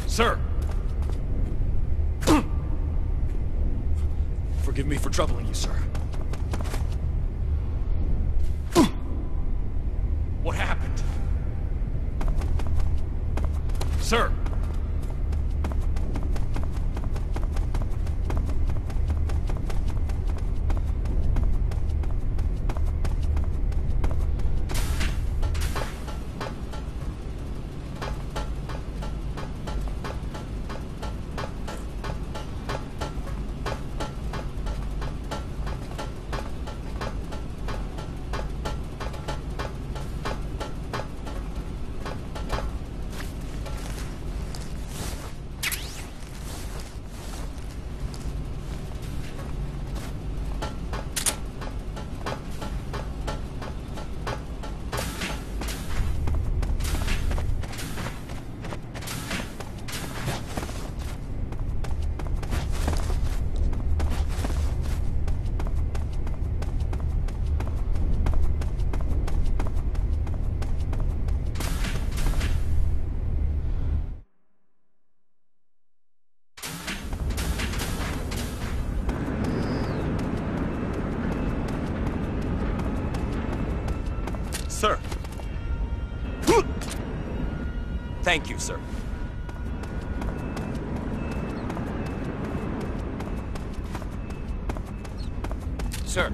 Sir! Forgive me for troubling you, sir. What happened? Sir! Sir. Thank you, sir. Sir.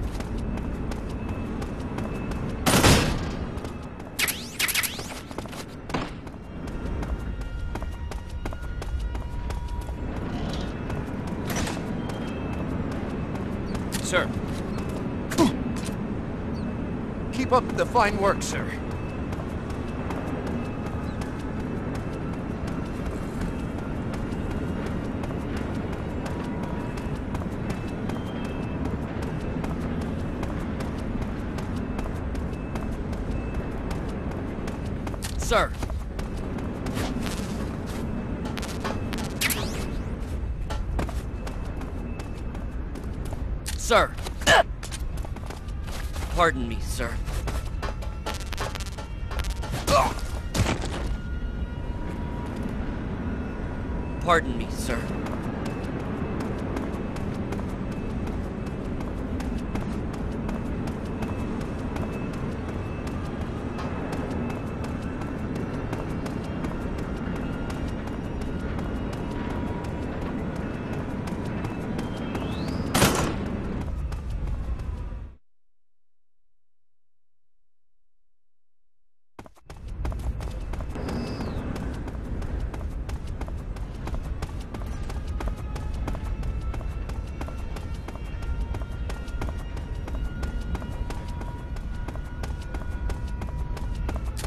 Sir. Keep up the fine work, sir. Sir. Sir. Pardon me, sir. Pardon me, sir.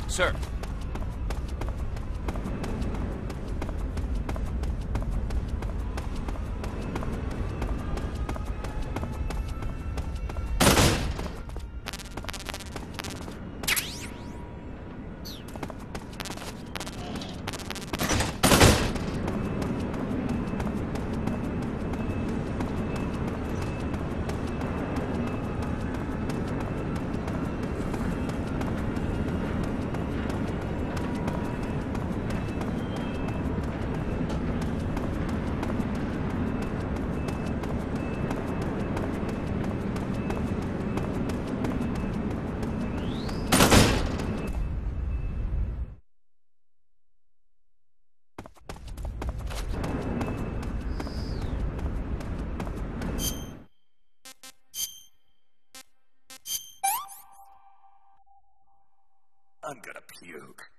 Sir. I'm gonna puke.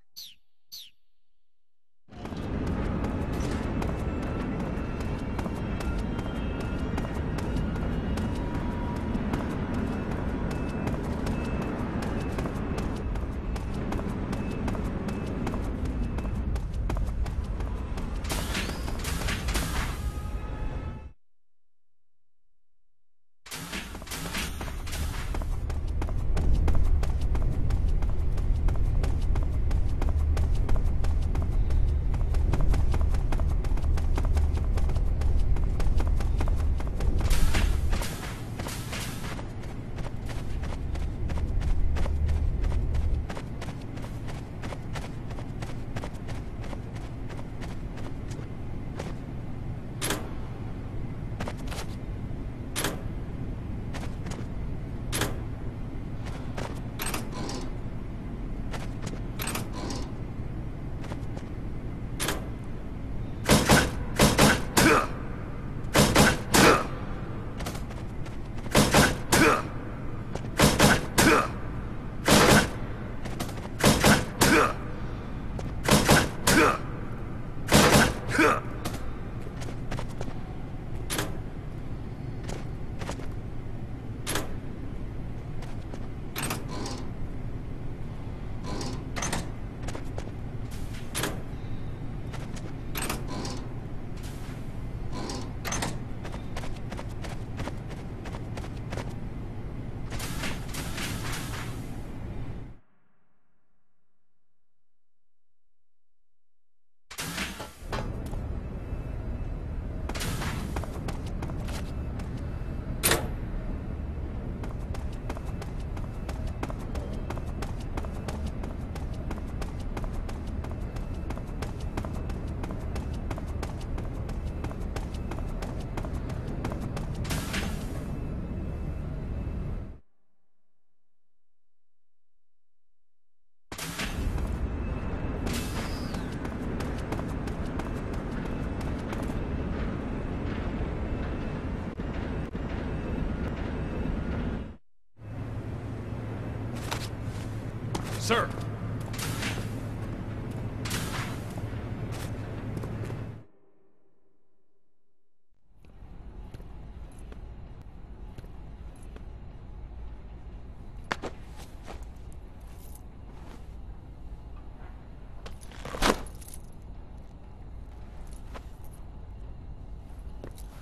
Sir!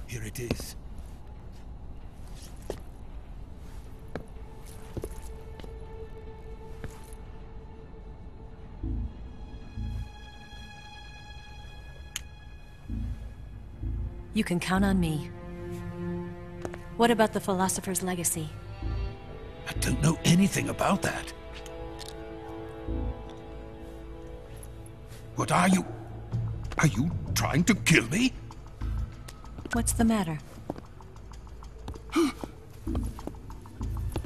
Here it is. You can count on me. What about the philosopher's legacy? I don't know anything about that. What are you? Are you trying to kill me? What's the matter?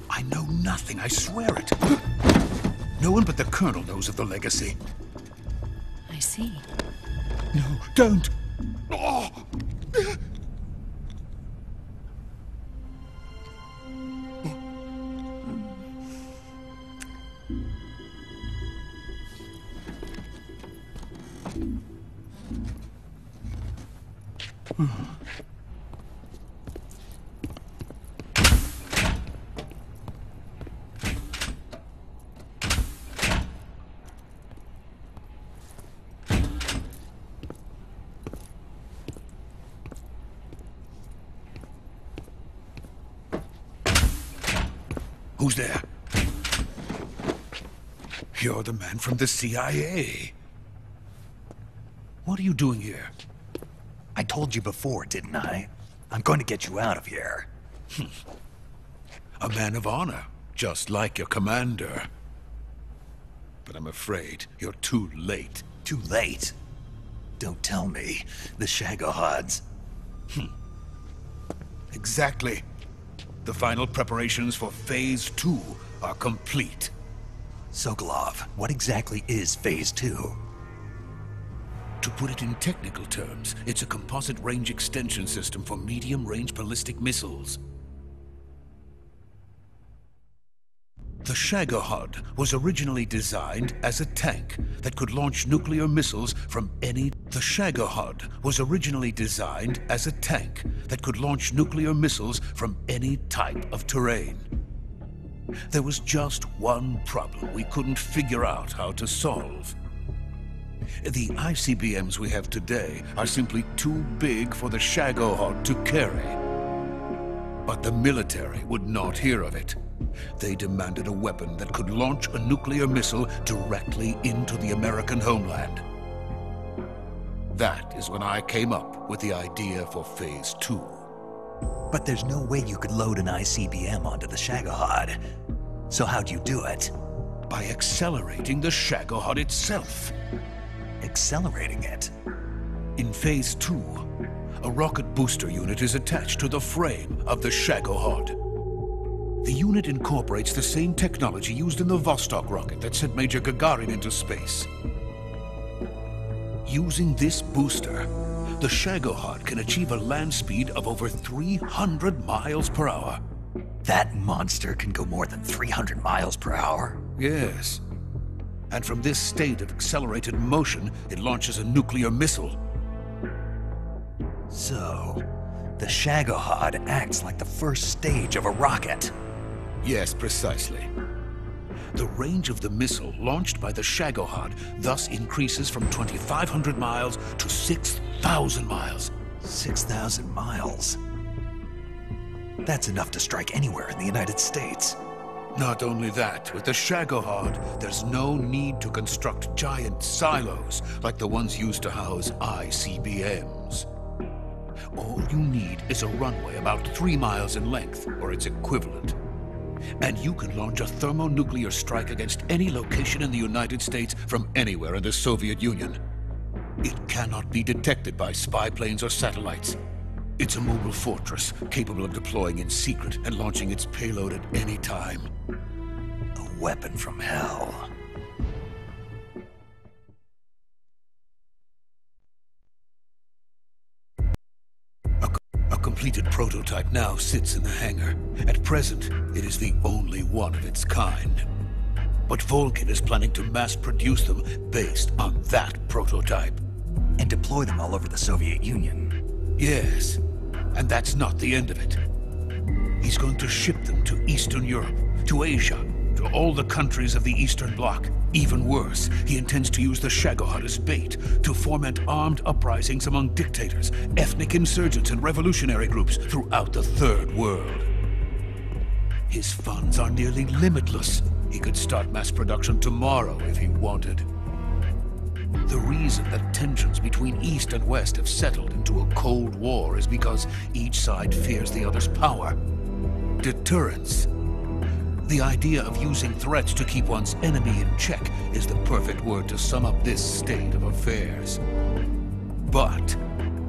I know nothing, I swear it. No one but the Colonel knows of the legacy. I see. No, don't! Oh. Who's there? You're the man from the CIA. What are you doing here? I told you before, didn't I? I'm going to get you out of here. A man of honor, just like your commander. But I'm afraid you're too late. Too late? Don't tell me. The Shagohods. Exactly. The final preparations for Phase 2 are complete. Sokolov, what exactly is Phase 2? To put it in technical terms, it's a composite range extension system for medium-range ballistic missiles. The Shagohod was originally designed as a tank that could launch nuclear missiles from any... The Shagohod was originally designed as a tank that could launch nuclear missiles from any type of terrain. There was just one problem we couldn't figure out how to solve. The ICBMs we have today are simply too big for the Shagohod to carry. But the military would not hear of it. They demanded a weapon that could launch a nuclear missile directly into the American homeland. That is when I came up with the idea for Phase 2. But there's no way you could load an ICBM onto the Shagohod. So how'd you do it? By accelerating the Shagohod itself. Accelerating it? In Phase 2, a rocket booster unit is attached to the frame of the Shagohod. The unit incorporates the same technology used in the Vostok rocket that sent Major Gagarin into space. Using this booster, the Shagohod can achieve a land speed of over 300 miles per hour. That monster can go more than 300 miles per hour? Yes. And from this state of accelerated motion, it launches a nuclear missile. So, the Shagohod acts like the first stage of a rocket. Yes, precisely. The range of the missile launched by the Shagohod thus increases from 2,500 miles to 6,000 miles. 6,000 miles? That's enough to strike anywhere in the United States. Not only that, with the Shagohod, there's no need to construct giant silos like the ones used to house ICBMs. All you need is a runway about 3 miles in length, or its equivalent. And you can launch a thermonuclear strike against any location in the United States from anywhere in the Soviet Union. It cannot be detected by spy planes or satellites. It's a mobile fortress, capable of deploying in secret and launching its payload at any time. A weapon from hell. A completed prototype now sits in the hangar. At present, it is the only one of its kind. But Vulcan is planning to mass-produce them based on that prototype. And deploy them all over the Soviet Union. Yes, and that's not the end of it. He's going to ship them to Eastern Europe, to Asia, to all the countries of the Eastern Bloc. Even worse, he intends to use the Shagohod as bait to foment armed uprisings among dictators, ethnic insurgents, and revolutionary groups throughout the Third World. His funds are nearly limitless. He could start mass production tomorrow if he wanted. The reason that tensions between East and West have settled into a Cold War is because each side fears the other's power. Deterrence. The idea of using threats to keep one's enemy in check is the perfect word to sum up this state of affairs. But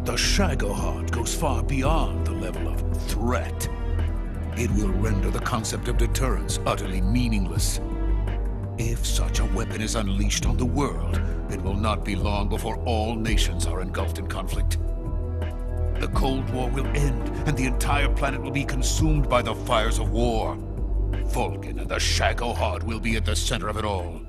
the Shagohod goes far beyond the level of threat. It will render the concept of deterrence utterly meaningless. If such a weapon is unleashed on the world, it will not be long before all nations are engulfed in conflict. The Cold War will end, and the entire planet will be consumed by the fires of war. Vulcan and the Shagohod will be at the center of it all.